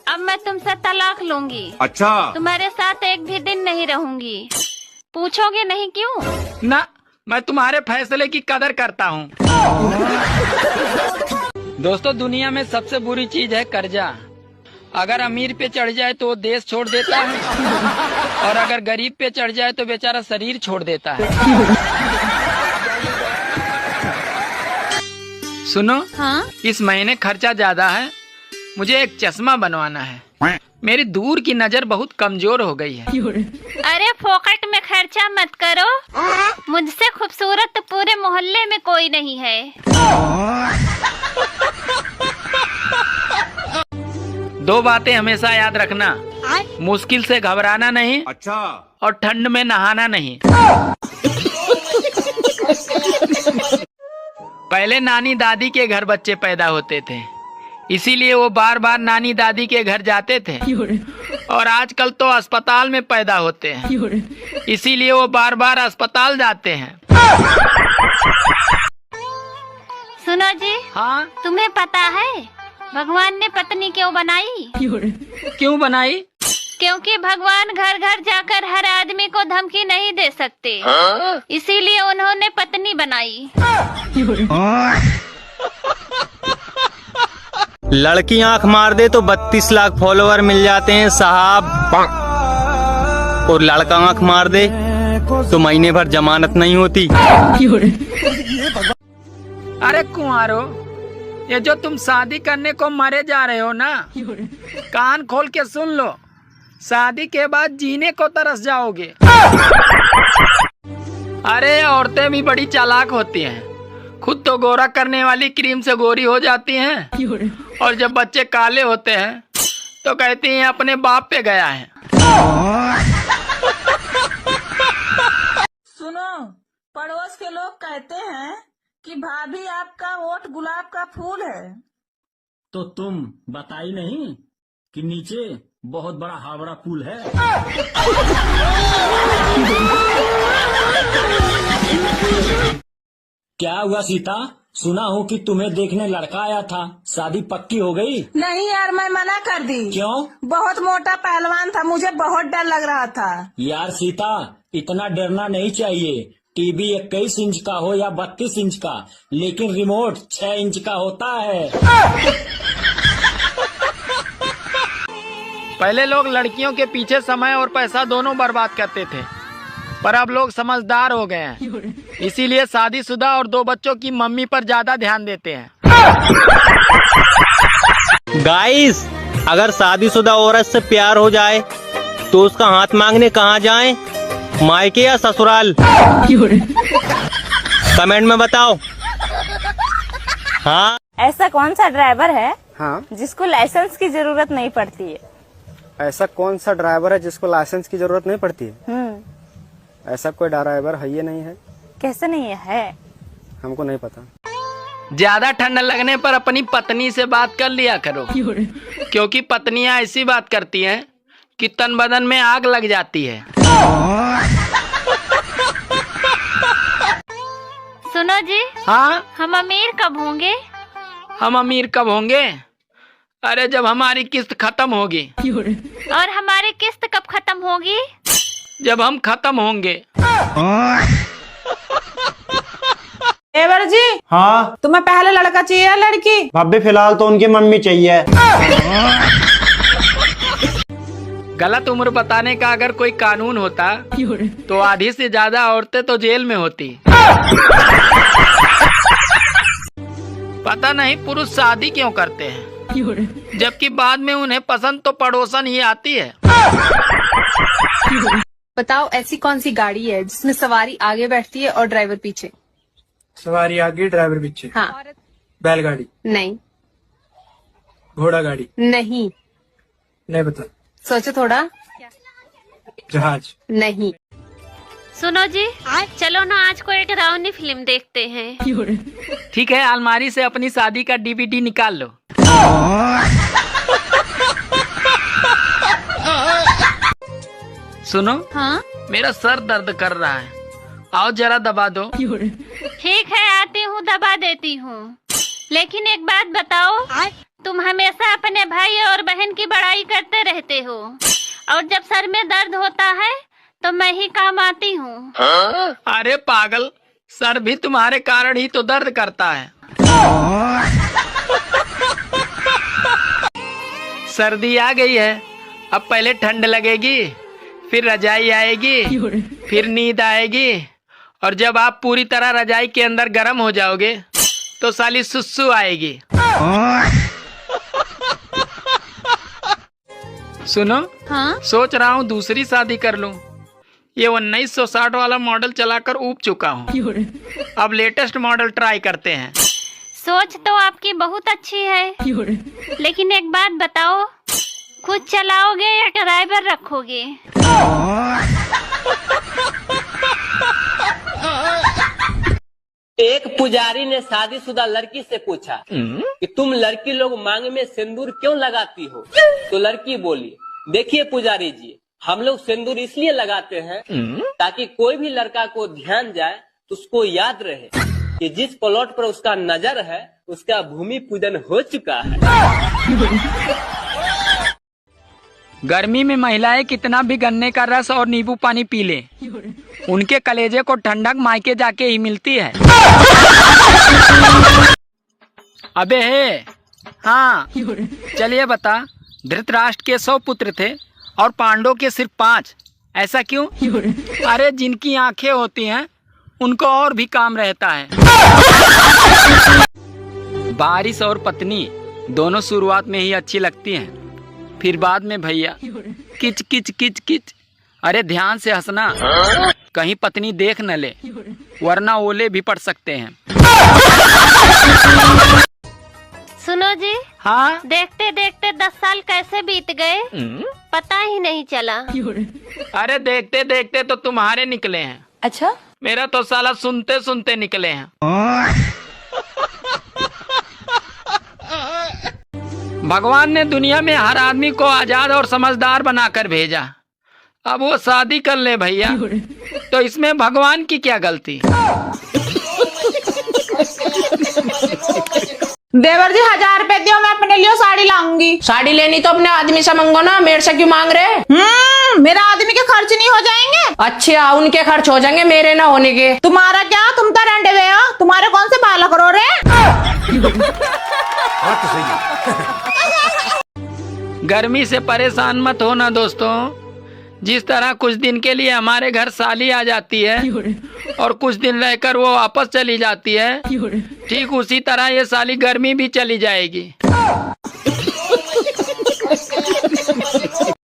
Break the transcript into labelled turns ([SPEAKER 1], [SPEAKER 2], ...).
[SPEAKER 1] अब मैं तुमसे तलाक लूंगी।
[SPEAKER 2] अच्छा,
[SPEAKER 1] तुम्हारे साथ एक भी दिन नहीं रहूंगी। पूछोगे नहीं क्यों?
[SPEAKER 3] ना, मैं तुम्हारे फैसले की कदर करता हूँ। दोस्तों, दुनिया में सबसे बुरी चीज है कर्जा। अगर अमीर पे चढ़ जाए तो वो देश छोड़ देता है और अगर गरीब पे चढ़ जाए तो बेचारा शरीर छोड़ देता है। सुनो,
[SPEAKER 1] हाँ?
[SPEAKER 3] इस महीने खर्चा ज्यादा है, मुझे एक चश्मा बनवाना है। मेरी दूर की नजर बहुत कमजोर हो गई है।
[SPEAKER 1] अरे फोकट में खर्चा मत करो, मुझसे खूबसूरत तो पूरे मोहल्ले में कोई नहीं है।
[SPEAKER 3] दो बातें हमेशा याद रखना, मुश्किल से घबराना नहीं।
[SPEAKER 2] अच्छा,
[SPEAKER 3] और ठंड में नहाना नहीं। पहले नानी दादी के घर बच्चे पैदा होते थे, इसीलिए वो बार बार नानी दादी के घर जाते थे। और आजकल तो अस्पताल में पैदा होते हैं, इसीलिए वो बार बार अस्पताल जाते हैं।
[SPEAKER 1] सुनो जी,
[SPEAKER 3] हाँ?
[SPEAKER 1] तुम्हें पता है भगवान ने पत्नी क्यों बनाई?
[SPEAKER 3] क्यों बनाई?
[SPEAKER 1] क्योंकि भगवान घर घर जाकर हर आदमी को धमकी नहीं दे सकते, इसीलिए उन्होंने पत्नी बनाई।
[SPEAKER 4] लड़की आंख मार दे तो 32 लाख फॉलोवर मिल जाते हैं साहब, और लड़का आंख मार दे तो महीने भर जमानत नहीं होती।
[SPEAKER 3] अरे कुंवारो, ये जो तुम शादी करने को मरे जा रहे हो ना, कान खोल के सुन लो, शादी के बाद जीने को तरस जाओगे। अरे औरतें भी बड़ी चालाक होती हैं, खुद तो गोरा करने वाली क्रीम से गोरी हो जाती हैं, और जब बच्चे काले होते हैं तो कहती हैं अपने बाप पे गया है।
[SPEAKER 5] सुनो, पड़ोस के लोग कहते हैं कि भाभी आपका वोट गुलाब का फूल है।
[SPEAKER 6] तो तुम बताई नहीं कि नीचे बहुत बड़ा हावड़ा पुल है। क्या हुआ सीता, सुना हूँ कि तुम्हें देखने लड़का आया था, शादी पक्की हो गई?
[SPEAKER 5] नहीं यार, मैं मना कर दी।
[SPEAKER 6] क्यों?
[SPEAKER 5] बहुत मोटा पहलवान था, मुझे बहुत डर लग रहा था।
[SPEAKER 6] यार सीता, इतना डरना नहीं चाहिए। टीवी 21 इंच का हो या 32 इंच का, लेकिन रिमोट 6 इंच का होता है।
[SPEAKER 3] पहले लोग लड़कियों के पीछे समय और पैसा दोनों बर्बाद करते थे, पर अब लोग समझदार हो गए हैं, इसीलिए शादीशुदा और 2 बच्चों की मम्मी पर ज्यादा ध्यान देते हैं।
[SPEAKER 4] गाइस, अगर शादीशुदा औरत से प्यार हो जाए तो उसका हाथ मांगने कहाँ जाएं? मायके या ससुराल? कमेंट में बताओ। हाँ?
[SPEAKER 7] ऐसा कौन सा ड्राइवर है
[SPEAKER 8] हाँ,
[SPEAKER 7] जिसको लाइसेंस की जरूरत नहीं पड़ती है?
[SPEAKER 8] ऐसा कौन सा ड्राइवर है जिसको लाइसेंस की जरूरत नहीं पड़ती है? ऐसा कोई ड्राइवर है ही नहीं है।
[SPEAKER 7] कैसे नहीं है?
[SPEAKER 8] हमको नहीं पता।
[SPEAKER 3] ज्यादा ठंड लगने पर अपनी पत्नी से बात कर लिया करो, क्योंकि पत्नियां ऐसी बात करती हैं कि तन बदन में आग लग जाती है।
[SPEAKER 1] सुनो जी,
[SPEAKER 3] हाँ?
[SPEAKER 1] हम अमीर कब होंगे?
[SPEAKER 3] हम अमीर कब होंगे? अरे जब हमारी किस्त खत्म होगी।
[SPEAKER 1] और हमारी किस्त कब खत्म होगी?
[SPEAKER 3] जब हम खत्म होंगे।
[SPEAKER 5] देवर जी,
[SPEAKER 8] हाँ?
[SPEAKER 5] तुम्हें पहले लड़का चाहिए या लड़की?
[SPEAKER 8] भाभी फिलहाल तो उनकी मम्मी चाहिए।
[SPEAKER 3] गलत उम्र बताने का अगर कोई कानून होता तो आधी से ज्यादा औरतें तो जेल में होती। पता नहीं पुरुष शादी क्यों करते हैं, जबकि बाद में उन्हें पसंद तो पड़ोसन ही आती है।
[SPEAKER 9] बताओ, ऐसी कौन सी गाड़ी है जिसमें सवारी आगे बैठती है और ड्राइवर पीछे?
[SPEAKER 8] सवारी आगे ड्राइवर पीछे।
[SPEAKER 9] हाँ।
[SPEAKER 8] बैलगाड़ी?
[SPEAKER 9] नहीं।
[SPEAKER 8] घोड़ा गाड़ी?
[SPEAKER 9] नहीं।
[SPEAKER 8] नहीं पता।
[SPEAKER 9] सोचो थोड़ा।
[SPEAKER 8] जहाज?
[SPEAKER 9] नहीं।
[SPEAKER 1] सुनो जी, चलो ना आज कोई डरावनी फिल्म देखते हैं।
[SPEAKER 3] ठीक है, अलमारी से अपनी शादी का DVD निकाल लो। सुनो,
[SPEAKER 1] हाँ?
[SPEAKER 3] मेरा सर दर्द कर रहा है, आओ जरा दबा दो।
[SPEAKER 1] ठीक है, आती हूँ, दबा देती हूँ। लेकिन एक बात बताओ, तुम हमेशा अपने भाई और बहन की बड़ाई करते रहते हो, और जब सर में दर्द होता है तो मैं ही काम आती हूँ।
[SPEAKER 3] अरे पागल, सर भी तुम्हारे कारण ही तो दर्द करता है। सर्दी आ गई है, अब पहले ठंड लगेगी, फिर रजाई आएगी, फिर नींद आएगी, और जब आप पूरी तरह रजाई के अंदर गर्म हो जाओगे तो साली सुस्सू आएगी। सुनो,
[SPEAKER 1] हाँ?
[SPEAKER 3] सोच रहा हूँ दूसरी शादी कर लूं। ये 1960 वाला मॉडल चलाकर ऊब चुका हूँ, अब लेटेस्ट मॉडल ट्राई करते हैं।
[SPEAKER 1] सोच तो आपकी बहुत अच्छी है, लेकिन एक बात बताओ, खुद चलाओगे या ड्राइवर रखोगे?
[SPEAKER 2] एक पुजारी ने शादीशुदा लड़की से पूछा कि तुम लड़की लोग मांग में सिंदूर क्यों लगाती हो? तो लड़की बोली, देखिए पुजारी जी, हम लोग सिंदूर इसलिए लगाते हैं ताकि कोई भी लड़का को ध्यान जाए तो उसको याद रहे कि जिस प्लॉट पर उसका नजर है उसका भूमि पूजन हो चुका है।
[SPEAKER 3] गर्मी में महिलाएं कितना भी गन्ने का रस और नींबू पानी पी ले, उनके कलेजे को ठंडक मायके जाके ही मिलती है। अबे हे, हाँ, चलिए बता, धृतराष्ट्र के 100 पुत्र थे और पांडवों के सिर्फ 5, ऐसा क्यों? अरे जिनकी आंखें होती हैं उनको और भी काम रहता है। बारिश और पत्नी दोनों शुरुआत में ही अच्छी लगती हैं, फिर बाद में भैया किच किच किच किच। अरे ध्यान से हंसना, कहीं पत्नी देख न ले, वरना ओले भी पड़ सकते हैं।
[SPEAKER 1] सुनो जी,
[SPEAKER 3] हाँ?
[SPEAKER 1] देखते देखते 10 साल कैसे बीत गए पता ही नहीं चला।
[SPEAKER 3] अरे देखते देखते तो तुम्हारे निकले हैं।
[SPEAKER 9] अच्छा,
[SPEAKER 3] मेरा तो साला सुनते सुनते निकले हैं। भगवान ने दुनिया में हर आदमी को आजाद और समझदार बनाकर भेजा, अब वो शादी कर ले भैया, तो इसमें भगवान की क्या गलती?
[SPEAKER 10] देवर जी 1000 रुपए दियो, मैं अपने लिए साड़ी लाऊंगी। साड़ी लेनी तो अपने आदमी से मांगो ना, मेरे से क्यों मांग रहे? मेरा आदमी के खर्च नहीं हो जाएंगे? अच्छा, उनके खर्च हो जाएंगे, मेरे ना होने के। तुम्हारा क्या, तुम तो रंडे हुए हो, तुम्हारे कौन से बालक रो रहे?
[SPEAKER 3] गर्मी से परेशान मत होना दोस्तों, जिस तरह कुछ दिन के लिए हमारे घर साली आ जाती है और कुछ दिन रहकर वो वापस चली जाती है, ठीक उसी तरह ये साली गर्मी भी चली जाएगी।